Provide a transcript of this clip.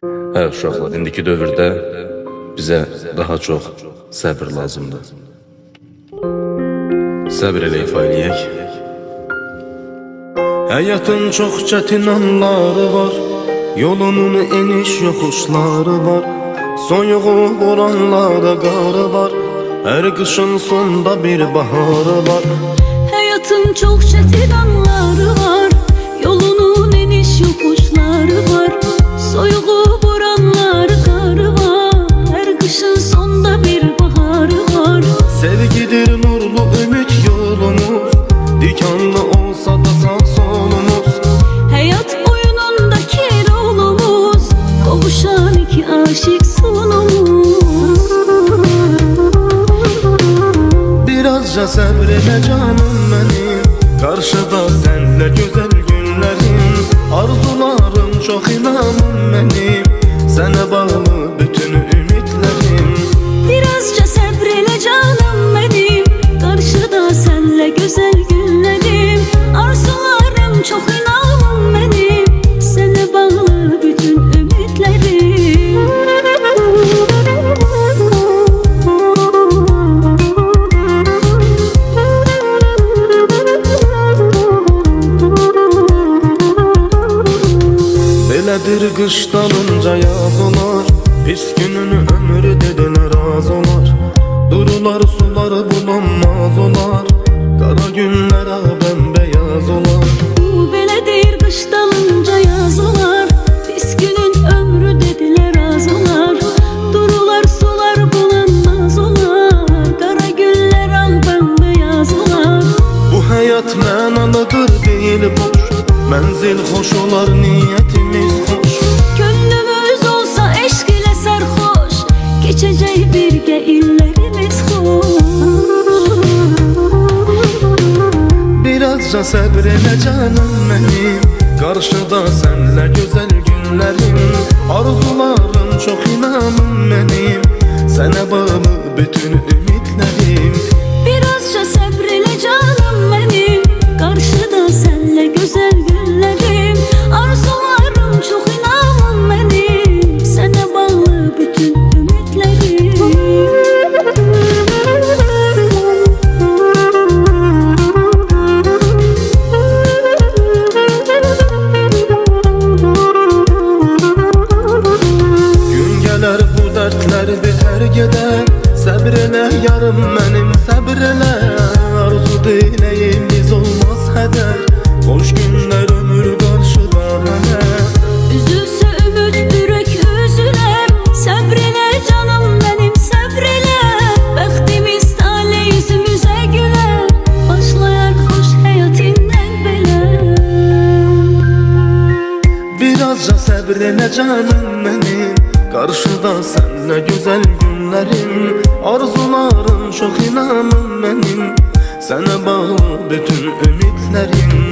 Hə uşaqlar, indiki dövrdə bizə daha çox səbr lazımdır. Səbr elə ifa eləyək. Həyatın çox çətin anları var, yolunun eniş yoxuşları var, soyuğu vuranlarda qarı var, hər qışın sonda bir baharı var. Hayatın çok çetin anları var, yolunun eniş yokuşları var, soyuğu vuranlar karı var, her kışın sonda bir baharı var. Sevgidir nurlu ümit yolumuz, dikanlı olsa da sağ solumuz. Hayat oyunundaki rolumuz, kavuşan iki aşık sonumuz. Birazca səbrelə canım mənim, qarşıda sənlə gözəl günlərim. Arzularım çox inanım mənim, sənə bağlı bütün ümidlərim. Birazca sabreyle canım benim, karşıda senle güzel günlerim. Arzularım çok inanım benim, sana bağlı bütün ümitlerim. Belədir qış dalınca yaz olar, pis günün ömrü dediler az olar. Durular suları bulanmaz olar, qara günlər bembeyaz olar. Bu belədir qış dalınca yaz olar, pis günün ömrü dediler az olar. Durular sular bulanmaz olar, qara günlər al bembeyaz olar. Bu həyat mənalıdır deyil boş, mənzil xoş olar niyyətimiz xoş. Gönlümüz olsa eşq ile sarhoş, geçecek birgə illərimiz xoş. Birazca səbr elə canım mənim, qarşıda sənlə gözəl günlərim. Arzularım çox inanım mənim, sənə bağlı bütün ümidlərim. Birazca sabr elə canım benim, karşıda senle güzel günlerim. Arzularım çok inanım benim, sana bağlı bütün ümitlerim. Gün gələr bu dərdlər bitər gedər, səbr elə yarım mənim səbr elə. Arzu diləyimiz olmaz hədər, xoş günlər ömür qarşıda hələ. Üzülse ümit bürek üzüler, sabreyle canım benim sabreyle. Bəxtimiz tale yüzümüze güler, başlayar hoş hayatından belə. Birazca səbr elə canım mənim, qarşıda sənlə gözəl günlərim. Arzularım çox inanım mənim, sənə bağlı bütün ümidlərim.